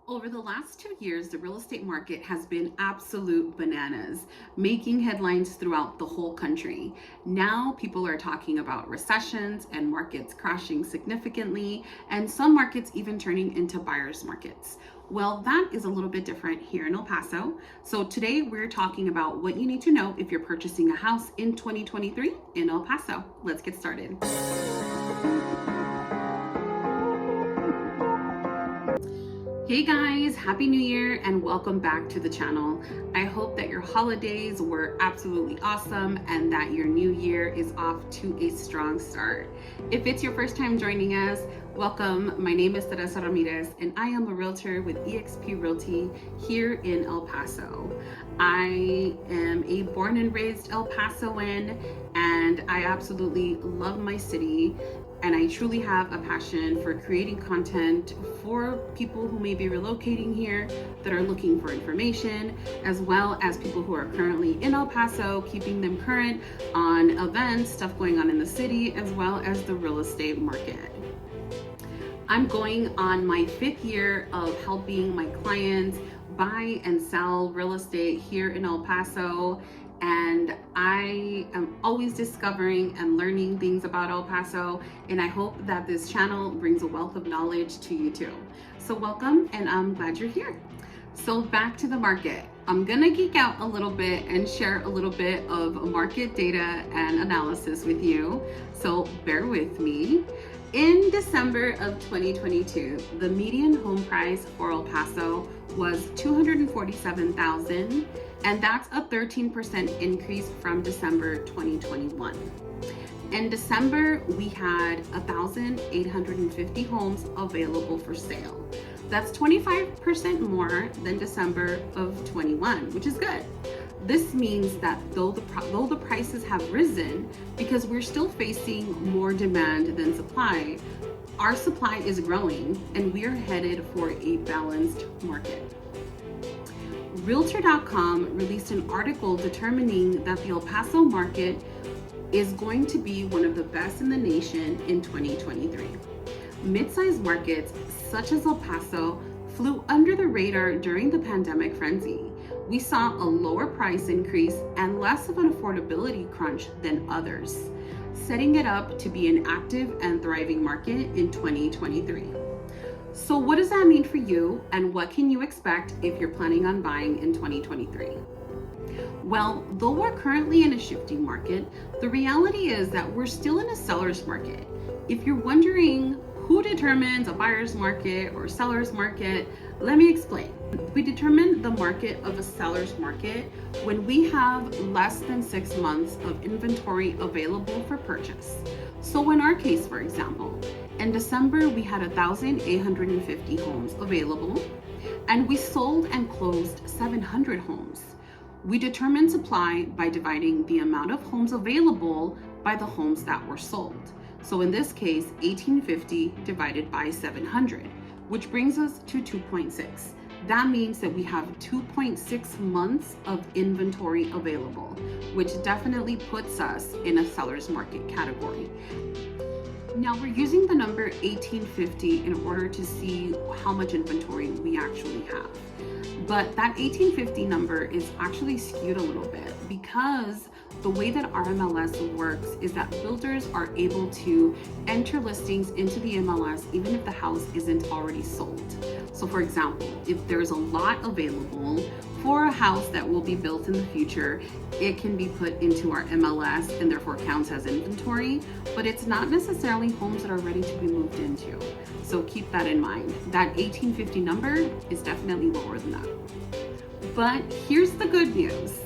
Over the last 2 years, the real estate market has been absolute bananas, making headlines throughout the whole country. Now, people are talking about recessions and markets crashing significantly, and some markets even turning into buyer's markets. Well, that is a little bit different here in El Paso. So, today we're talking about what you need to know if you're purchasing a house in 2023 in El Paso. Let's get started. Hey guys, Happy New Year and welcome back to the channel. I hope that your holidays were absolutely awesome and that your new year is off to a strong start. If it's your first time joining us, welcome. My name is Teresa Ramirez and I am a realtor with eXp Realty here in El Paso. I am a born and raised El Pasoan and I absolutely love my city. And I truly have a passion for creating content for people who may be relocating here that are looking for information, as well as people who are currently in El Paso, keeping them current on events, stuff going on in the city, as well as the real estate market. I'm going on my 5th year of helping my clients buy and sell real estate here in El Paso. And I am always discovering and learning things about El Paso, and I hope that this channel brings a wealth of knowledge to you too. So welcome, and I'm glad you're here. So back to the market. I'm gonna geek out a little bit and share a little bit of market data and analysis with you, so bear with me. In December of 2022, the median home price for El Paso was $247,000, and that's a 13% increase from December 2021. In December, we had 1,850 homes available for sale. That's 25% more than December of 21, which is good. This means that though the prices have risen, because we're still facing more demand than supply, our supply is growing and we are headed for a balanced market. Realtor.com released an article determining that the El Paso market is going to be one of the best in the nation in 2023. Mid-sized markets such as El Paso flew under the radar during the pandemic frenzy. We saw a lower price increase and less of an affordability crunch than others, setting it up to be an active and thriving market in 2023. So what does that mean for you, and what can you expect if you're planning on buying in 2023? Well, though we're currently in a shifting market, the reality is that we're still in a seller's market. If you're wondering who determines a buyer's market or seller's market, let me explain. We determine the market of a seller's market when we have less than 6 months of inventory available for purchase. So in our case, for example, in December, we had 1,850 homes available, and we sold and closed 700 homes. We determined supply by dividing the amount of homes available by the homes that were sold. So in this case, 1,850 divided by 700, which brings us to 2.6. That means that we have 2.6 months of inventory available, which definitely puts us in a seller's market category. Now we're using the number 1850 in order to see how much inventory we actually have. But that 1850 number is actually skewed a little bit because the way that our MLS works is that builders are able to enter listings into the MLS even if the house isn't already sold. So for example, if there's a lot available for a house that will be built in the future, it can be put into our MLS and therefore counts as inventory, but it's not necessarily homes that are ready to be moved into. So keep that in mind. That 1850 number is definitely lower than that. But here's the good news.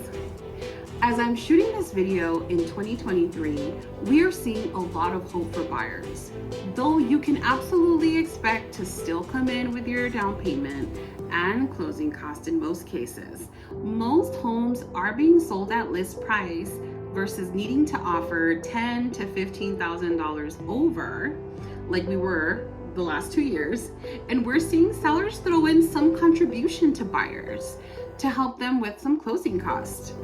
As I'm shooting this video in 2023, we are seeing a lot of hope for buyers. Though you can absolutely expect to still come in with your down payment and closing costs in most cases. Most homes are being sold at list price versus needing to offer $10,000 to $15,000 over, like we were the last 2 years. And we're seeing sellers throw in some contribution to buyers to help them with some closing costs.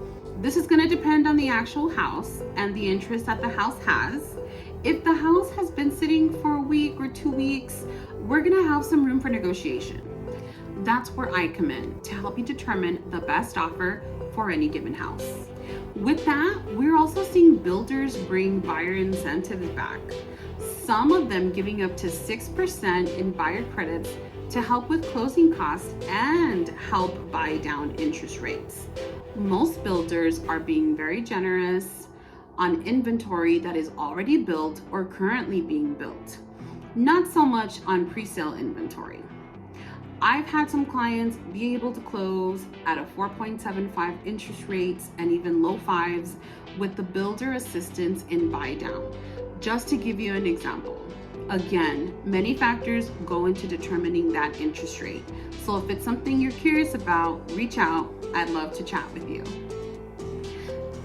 This is going to depend on the actual house and the interest that the house has. If the house has been sitting for a week or 2 weeks, we're going to have some room for negotiation. That's where I come in to help you determine the best offer for any given house. With that, we're also seeing builders bring buyer incentives back, some of them giving up to 6% in buyer credits to help with closing costs and help buy down interest rates. Most builders are being very generous on inventory that is already built or currently being built, not so much on pre-sale inventory. I've had some clients be able to close at a 4.75 interest rates and even low fives with the builder assistance in buy down. Just to give you an example. Again, many factors go into determining that interest rate. So if it's something you're curious about, reach out. I'd love to chat with you.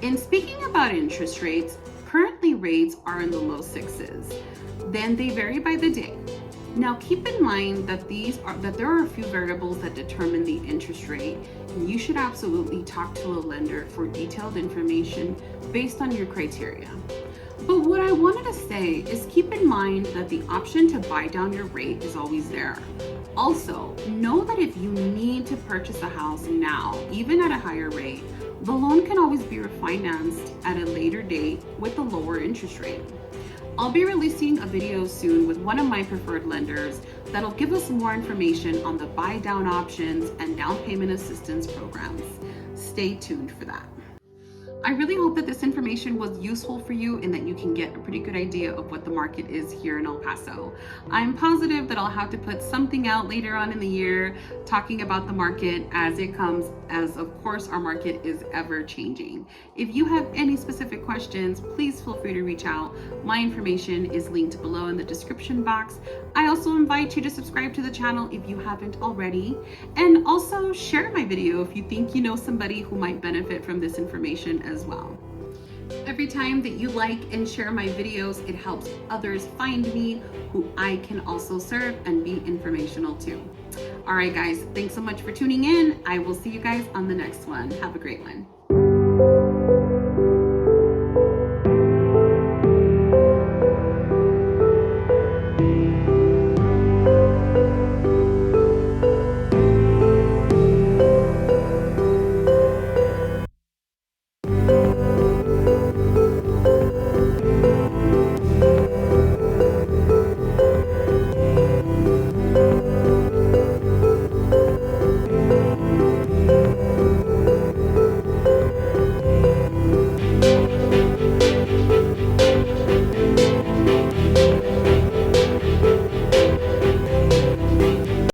In speaking about interest rates, currently rates are in the low sixes. Then they vary by the day. Now keep in mind that there are a few variables that determine the interest rate, and you should absolutely talk to a lender for detailed information based on your criteria. But what I wanted to say is keep in mind that the option to buy down your rate is always there. Also, know that if you need to purchase a house now, even at a higher rate, the loan can always be refinanced at a later date with a lower interest rate. I'll be releasing a video soon with one of my preferred lenders that'll give us more information on the buy down options and down payment assistance programs. Stay tuned for that. I really hope that this information was useful for you and that you can get a pretty good idea of what the market is here in El Paso. I'm positive that I'll have to put something out later on in the year talking about the market as it comes, as of course our market is ever changing. If you have any specific questions, please feel free to reach out. My information is linked below in the description box. I also invite you to subscribe to the channel if you haven't already, and also share my video if you think you know somebody who might benefit from this information as well. Every time that you like and share my videos, it helps others find me who I can also serve and be informational too. All right, guys, thanks so much for tuning in. I will see you guys on the next one. Have a great one.